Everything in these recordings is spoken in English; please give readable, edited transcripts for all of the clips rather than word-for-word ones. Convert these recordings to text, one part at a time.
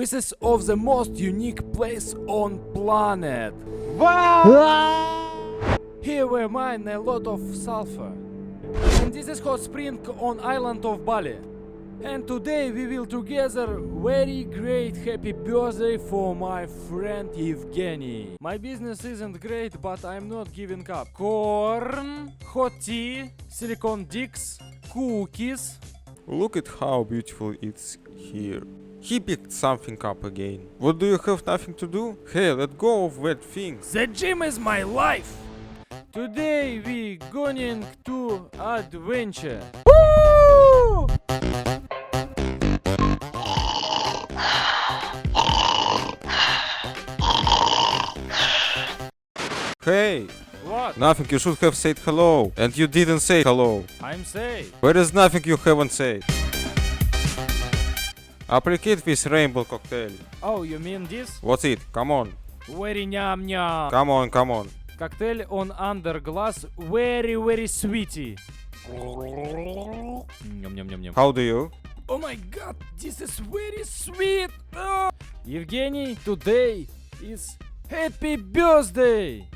This of the most unique place on planet. Here we mine a lot of sulfur. And this is hot spring on island of Bali. And today we will together very great happy birthday for my friend Evgeny. My business isn't great, but I'm not giving up. Corn, hot tea, silicone dicks, cookies. Look at how beautiful it's here. He picked something up again. What, do you have nothing to do? Hey, let go of wet things. The gym is my life. Today we going to adventure. Woo! Hey, What? nothing, you should have said hello. And you didn't say hello. I'm safe. Where is nothing you haven't said? Applicate this rainbow cocktail. Oh, you mean this? What's it? Come on. Very nyam nyam. Come on, come on. Cocktail on under glass, very sweety. Nyam nyam nyam nyam. How do you? Oh my god, this is very sweet. Evgeny, today is happy birthday.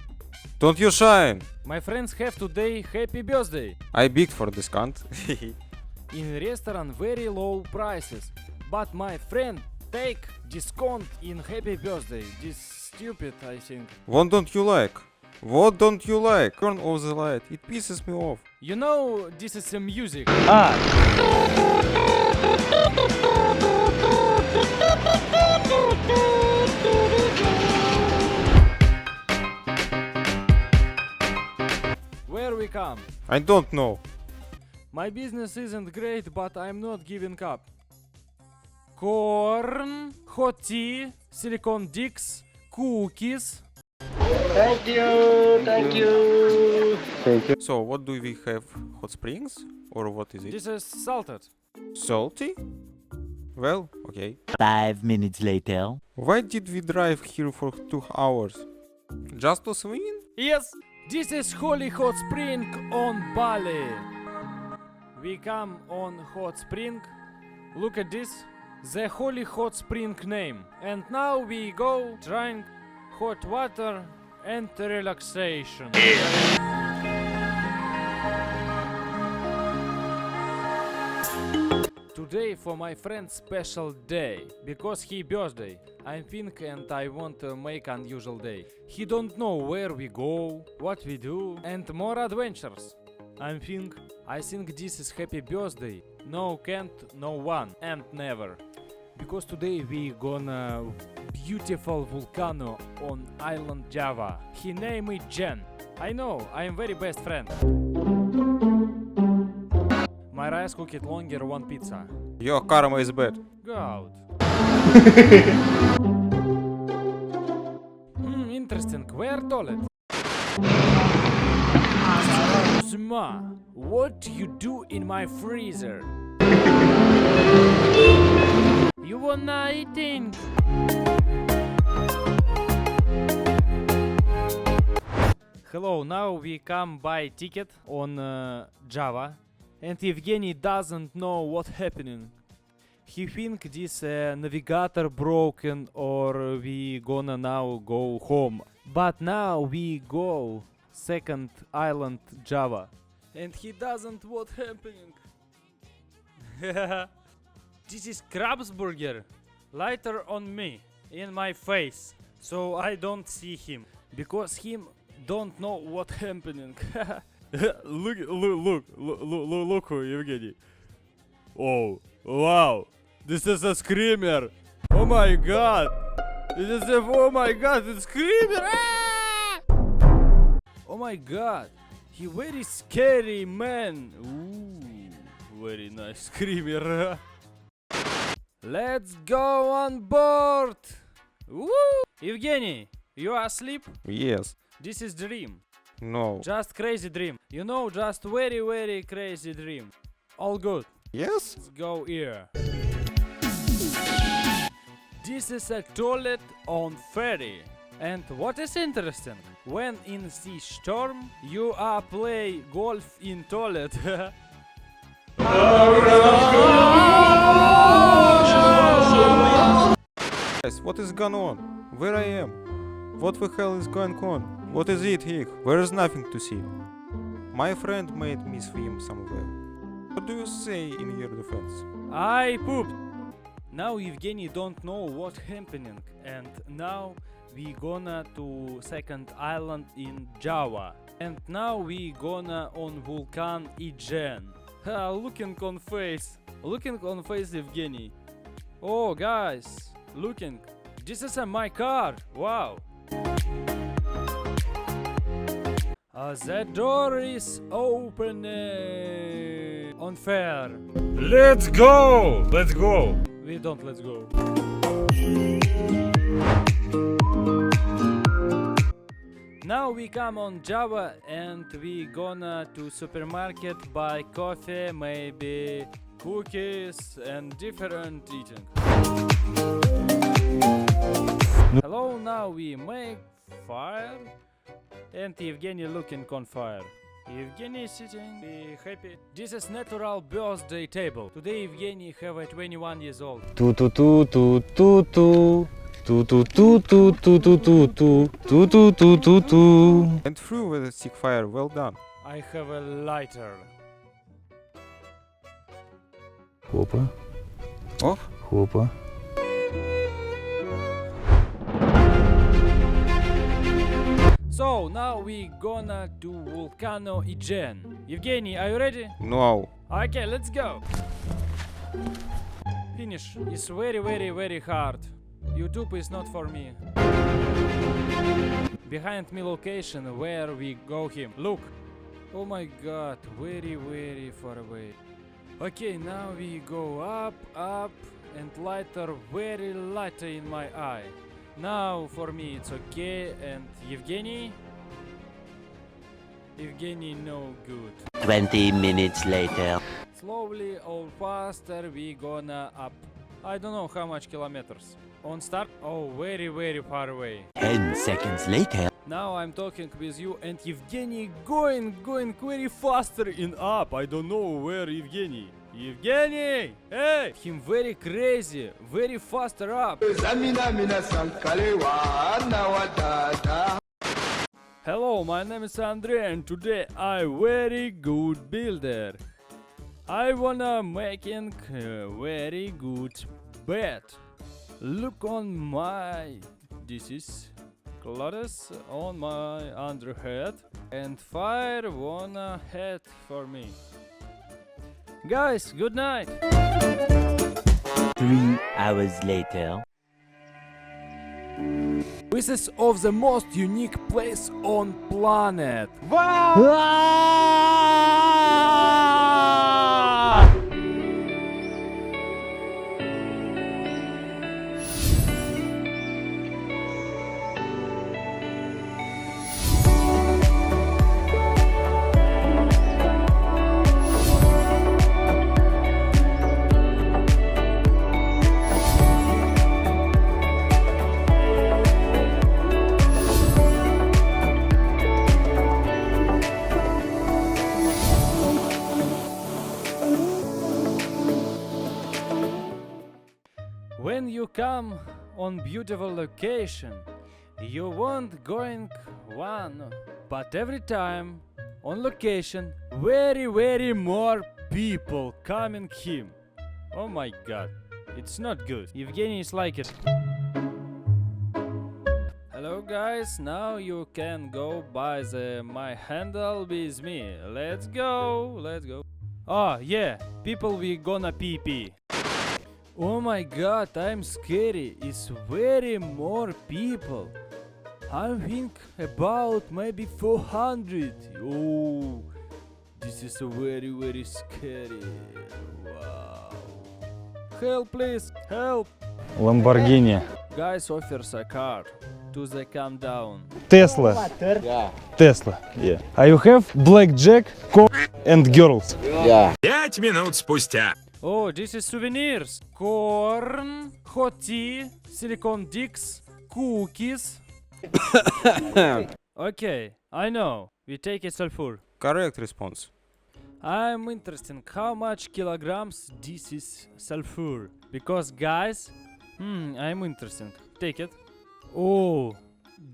Don't you shine. My friends have today happy birthday. I begged for discount. In restaurant very low prices. But my friend take discount in happy birthday. This stupid, I think. What don't you like? What don't you like? Turn off the light. It pisses me off. You know, this is a music. Where we come? I don't know. My business isn't great, but I'm not giving up. Corn, hot tea, silicone dicks, cookies. Thank you, thank you. So, what do we have? Hot springs? Or what is it? This is salted. Salty? Well, okay. 5 minutes later. Why did we drive here for 2 hours? Just to swim? Yes, this is holy hot spring on Bali. We come on hot spring. Look at this, the holy hot spring name. And now we go drink hot water and relaxation. Today for my friend's special day, because he birthday. I think and I want to make unusual day. He don't know where we go, what we do, and more adventures. I think this is happy birthday. No can't, no one, and never. Because today we gonna beautiful volcano on island Java. He name Ijen. I know, I am very best friend. My rice cooked longer one pizza. Your karma is bad. Go out. Interesting. Where toilet? Zuma, what you do in my freezer? You wanna eating? Hello, now we come buy ticket on Java, and Evgeny doesn't know what happening. He think this navigator broken or we gonna now go home. But now we go second island Java, and he doesn't what happening. This is Krabs burger. Lighter on me, in my face, so I don't see him, because him don't know what happening. Look, Evgeny. Oh, wow. This is a screamer. Oh my god. This is a, oh my god, it's screamer. Ah! Oh my god. He very scary man. Ooh, very nice screamer. Let's go on board. Woo! Evgeny, you are asleep? Yes. This is dream. No. Just crazy dream. You know, just very crazy dream. All good. Yes? Let's go here. This is a toilet on ferry. And what is interesting, when in the storm, you are play golf in toilet. Guys, what is going on? Where I am? What the hell is going on? What is it here? There is nothing to see. My friend made me swim somewhere. What do you say in your defense? I pooped. Now Evgeny don't know what happening, and now we gonna to second island in Java, and now we gonna on Volcano Ijen. Looking on face Evgeny. Oh guys, looking. This is my car. Wow. The door is opening. Unfair. Let's go! Let's go! We don't let's go. Now we come on Java and we gonna to supermarket buy coffee, maybe cookies and different eating. Hello, now we make fire and Evgeny looking on fire. Evgeny is sitting, be happy. This is natural birthday table. Today Evgeny have a 21 years old. Tu tu tu tu tu tu. Tu tu tu tu tu tu tu tu tu tu tu tu tu. And through with a stick fire, well done. I have a lighter. Хопа. Oh, Хопа. So now we gonna do Volcano Ijen. Evgeny, are you ready? no. Okay, let's go. Finish. It's very hard. YouTube is not for me. Behind me location where we go him. Look. Oh my god, very far away. Okay, now we go up, and lighter, very lighter in my eye. Now for me it's okay, and Evgeny? Evgeny no good. 20 minutes later. Slowly or faster we gonna up. I don't know how much kilometers. On start? Oh, very far away. 10 seconds later. Now I'm talking with you and Evgeny going very faster in up. I don't know where Evgeny. Evgeny! Hey! Him very crazy, very faster up. Hello, my name is Andrei and today I very good builder. I wanna making a very good bed. Look on my... This is clothes on my underhead and fire wanna head for me. Guys, good night. 3 hours later. This is of the most unique place on planet. When you come on beautiful location, you won't going one, but every time on location, very more people coming him. Oh my god, it's not good. Evgeny is like it. Hello guys, now you can go buy my handle with me. Let's go. Oh yeah, people we gonna pee. Oh my god, I'm scary. It's very more people. I think about maybe 400. Oh, this is very scary. Wow. Help please, help. Lamborghini. Guys offers a car to the calm down. Tesla. Tesla. Yeah. You have blackjack, coke and girls. 5 минут спустя. Oh, this is souvenirs. Corn, hot tea, silicone dicks, cookies. Okay, I know. We take a sulfur. Correct response. I'm interested how much kilograms this is sulfur. Because guys, I'm interesting. Take it. Oh,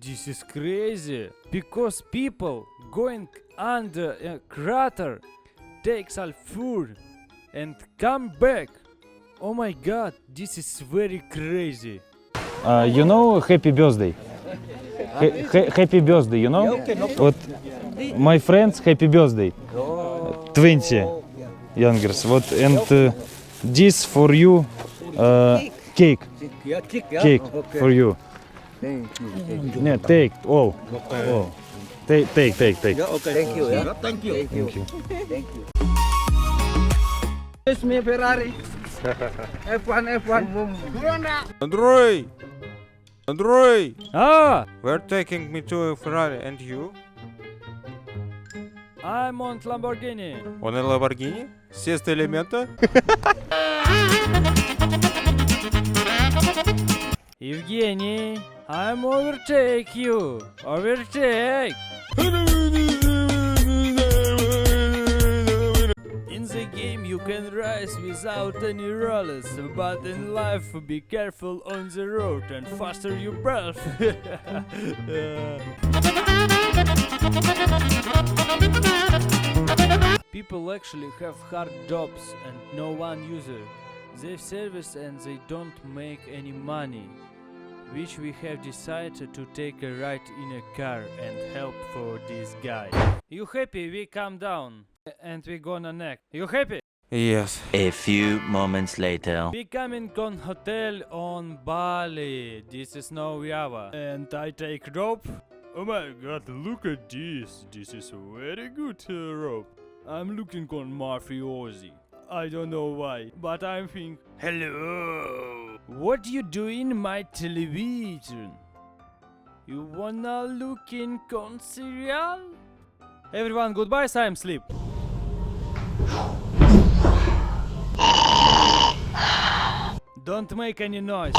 this is crazy. Because people going under a crater take sulfur and come back. Oh my god, this is very crazy. You know happy birthday? Happy birthday, you know? Вот my friends happy birthday. 20 youngers. Вот and this for you cake. Cake for you. Yeah, take all. All. Take. Thank you. Yeah. Thank you. It's me Ferrari. F1. Andrei! Ah, We're taking me to a Ferrari, and you? I'm on Lamborghini. On a Lamborghini? Сеста элемента? Evgeny, I'm overtake you. Overtake. In the game you can race without any rollers, but in life be careful on the road and faster your breath. People actually have hard jobs and no one user. They service and they don't make any money, which we have decided to take a ride in a car and help for this guy. You happy? We come down and we gonna next. You happy? Yes. A few moments later. We coming on hotel on Bali. This is no Java. And I take rope. Oh my god, look at this. This is very good rope. I'm looking on mafiosi. I don't know why, but I'm thinking, hello. What you do in my television? You wanna look in con serial? Everyone, goodbye, I'm sleep. Don't make any noise.